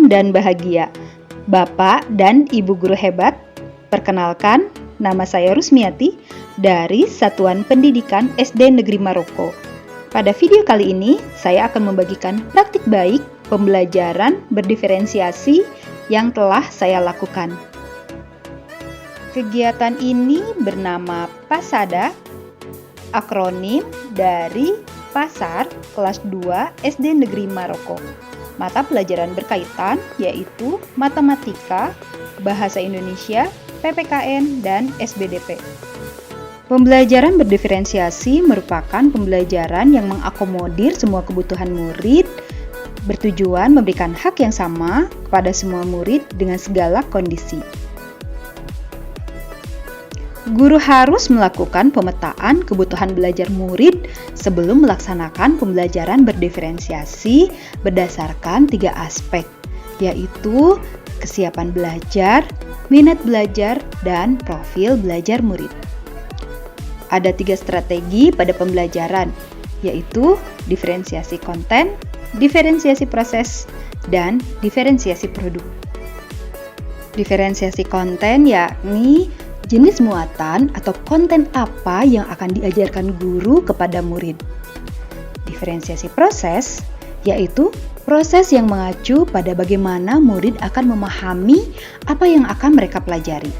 dan bahagia. Bapak dan Ibu guru hebat, perkenalkan, nama saya Rusmiati dari Satuan Pendidikan SD Negeri Maroko. Pada video kali ini, saya akan membagikan praktik baik pembelajaran berdiferensiasi yang telah saya lakukan. Kegiatan ini bernama PASADA, akronim dari Pasar kelas 2 SD Negeri Maroko. Mata pelajaran berkaitan yaitu matematika, bahasa Indonesia, PPKN, dan SBDP. Pembelajaran berdiferensiasi merupakan pembelajaran yang mengakomodir semua kebutuhan murid, bertujuan memberikan hak yang sama kepada semua murid dengan segala kondisi. Guru harus melakukan pemetaan kebutuhan belajar murid sebelum melaksanakan pembelajaran berdiferensiasi berdasarkan 3 aspek, yaitu kesiapan belajar, minat belajar, dan profil belajar murid. Ada 3 strategi pada pembelajaran, yaitu diferensiasi konten, diferensiasi proses, dan diferensiasi produk. Diferensiasi konten yakni jenis muatan atau konten apa yang akan diajarkan guru kepada murid. Diferensiasi proses yaitu proses yang mengacu pada bagaimana murid akan memahami apa yang akan mereka pelajari.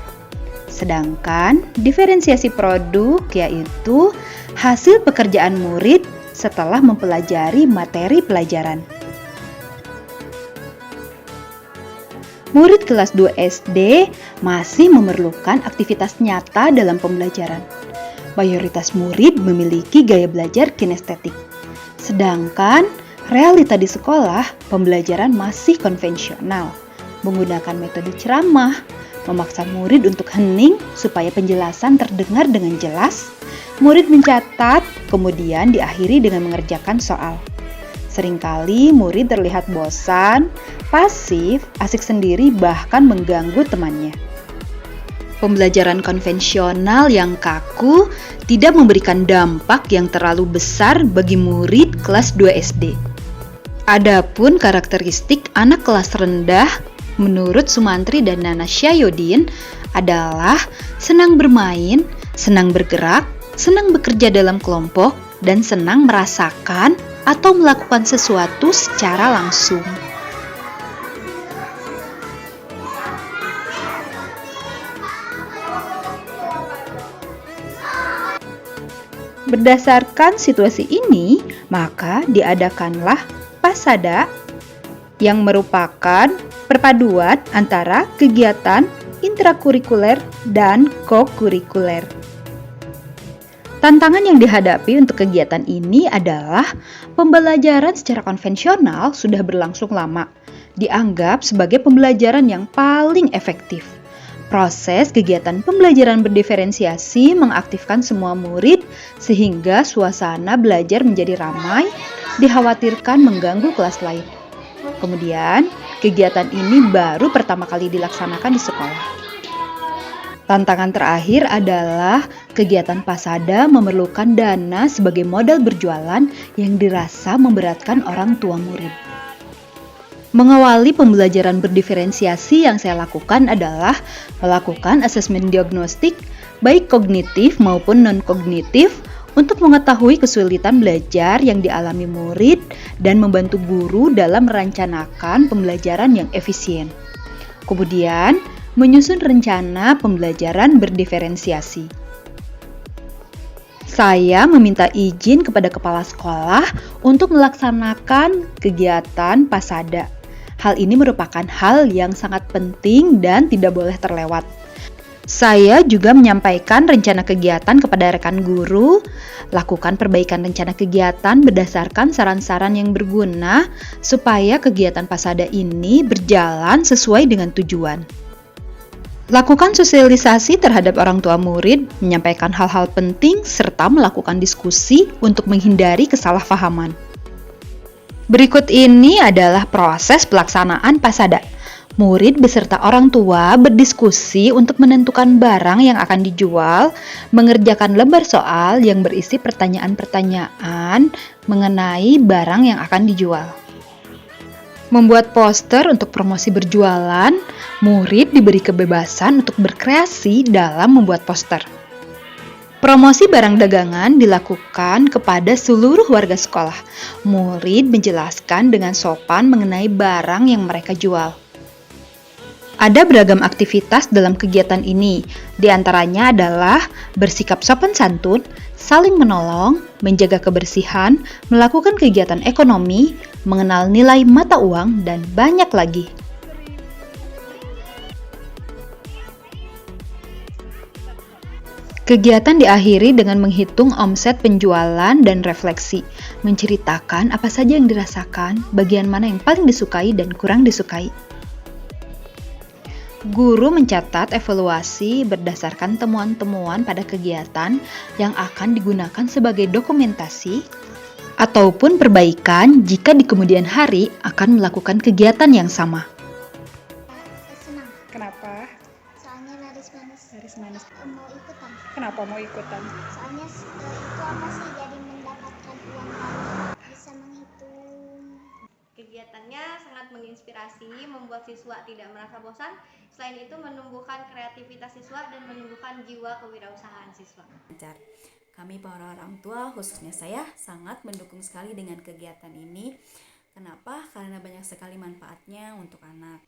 Sedangkan diferensiasi produk yaitu hasil pekerjaan murid setelah mempelajari materi pelajaran. Murid kelas 2 SD masih memerlukan aktivitas nyata dalam pembelajaran. Mayoritas murid memiliki gaya belajar kinestetik. Sedangkan realita di sekolah, pembelajaran masih konvensional, menggunakan metode ceramah, memaksa murid untuk hening supaya penjelasan terdengar dengan jelas. Murid mencatat, kemudian diakhiri dengan mengerjakan soal. Seringkali murid terlihat bosan, pasif, asik sendiri, bahkan mengganggu temannya. Pembelajaran konvensional yang kaku tidak memberikan dampak yang terlalu besar bagi murid kelas 2 SD. Adapun karakteristik anak kelas rendah menurut Sumantri dan Nana Syayodin adalah senang bermain, senang bergerak, senang bekerja dalam kelompok, dan senang merasakan atau melakukan sesuatu secara langsung. Berdasarkan situasi ini, maka diadakanlah PASADA yang merupakan perpaduan antara kegiatan intrakurikuler dan kokurikuler. Tantangan yang dihadapi untuk kegiatan ini adalah pembelajaran secara konvensional sudah berlangsung lama, dianggap sebagai pembelajaran yang paling efektif. Proses kegiatan pembelajaran berdiferensiasi mengaktifkan semua murid sehingga suasana belajar menjadi ramai, dikhawatirkan mengganggu kelas lain. Kemudian, kegiatan ini baru pertama kali dilaksanakan di sekolah. Tantangan terakhir adalah kegiatan PASADA memerlukan dana sebagai modal berjualan yang dirasa memberatkan orang tua murid. Mengawali pembelajaran berdiferensiasi yang saya lakukan adalah melakukan asesmen diagnostik baik kognitif maupun non-kognitif untuk mengetahui kesulitan belajar yang dialami murid dan membantu guru dalam merencanakan pembelajaran yang efisien. Kemudian, menyusun rencana pembelajaran berdiferensiasi. Saya meminta izin kepada kepala sekolah untuk melaksanakan kegiatan PASADA. Hal ini merupakan hal yang sangat penting dan tidak boleh terlewat. Saya juga menyampaikan rencana kegiatan kepada rekan guru, lakukan perbaikan rencana kegiatan berdasarkan saran-saran yang berguna supaya kegiatan PASADA ini berjalan sesuai dengan tujuan. Lakukan sosialisasi terhadap orang tua murid, menyampaikan hal-hal penting, serta melakukan diskusi untuk menghindari kesalahpahaman. Berikut ini adalah proses pelaksanaan PASADA. Murid beserta orang tua berdiskusi untuk menentukan barang yang akan dijual, mengerjakan lembar soal yang berisi pertanyaan-pertanyaan mengenai barang yang akan dijual. Membuat poster untuk promosi berjualan, murid diberi kebebasan untuk berkreasi dalam membuat poster. Promosi barang dagangan dilakukan kepada seluruh warga sekolah. Murid menjelaskan dengan sopan mengenai barang yang mereka jual. Ada beragam aktivitas dalam kegiatan ini, di antaranya adalah bersikap sopan santun, saling menolong, menjaga kebersihan, melakukan kegiatan ekonomi, mengenal nilai mata uang, dan banyak lagi. Kegiatan diakhiri dengan menghitung omset penjualan dan refleksi, menceritakan apa saja yang dirasakan, bagian mana yang paling disukai dan kurang disukai. Guru mencatat evaluasi berdasarkan temuan-temuan pada kegiatan yang akan digunakan sebagai dokumentasi ataupun perbaikan jika di kemudian hari akan melakukan kegiatan yang sama. Senang, Kenapa? soalnya laris manis. Laris manis. Mau ikutan, Kenapa mau ikutan? soalnya itu apa sih jadi mendapatkan uang banyak, bisa menghitung. Kegiatannya sangat menginspirasi, membuat siswa tidak merasa bosan. Selain itu menumbuhkan kreativitas siswa dan menumbuhkan jiwa kewirausahaan siswa. Kami para orang tua, khususnya saya, sangat mendukung sekali dengan kegiatan ini. Kenapa? Karena banyak sekali manfaatnya untuk anak.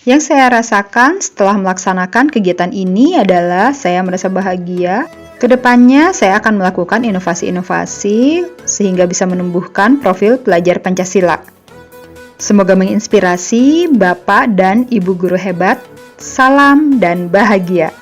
Yang saya rasakan setelah melaksanakan kegiatan ini adalah saya merasa bahagia. Kedepannya saya akan melakukan inovasi-inovasi sehingga bisa menumbuhkan profil pelajar Pancasila. Semoga menginspirasi Bapak dan Ibu guru hebat. Salam dan bahagia.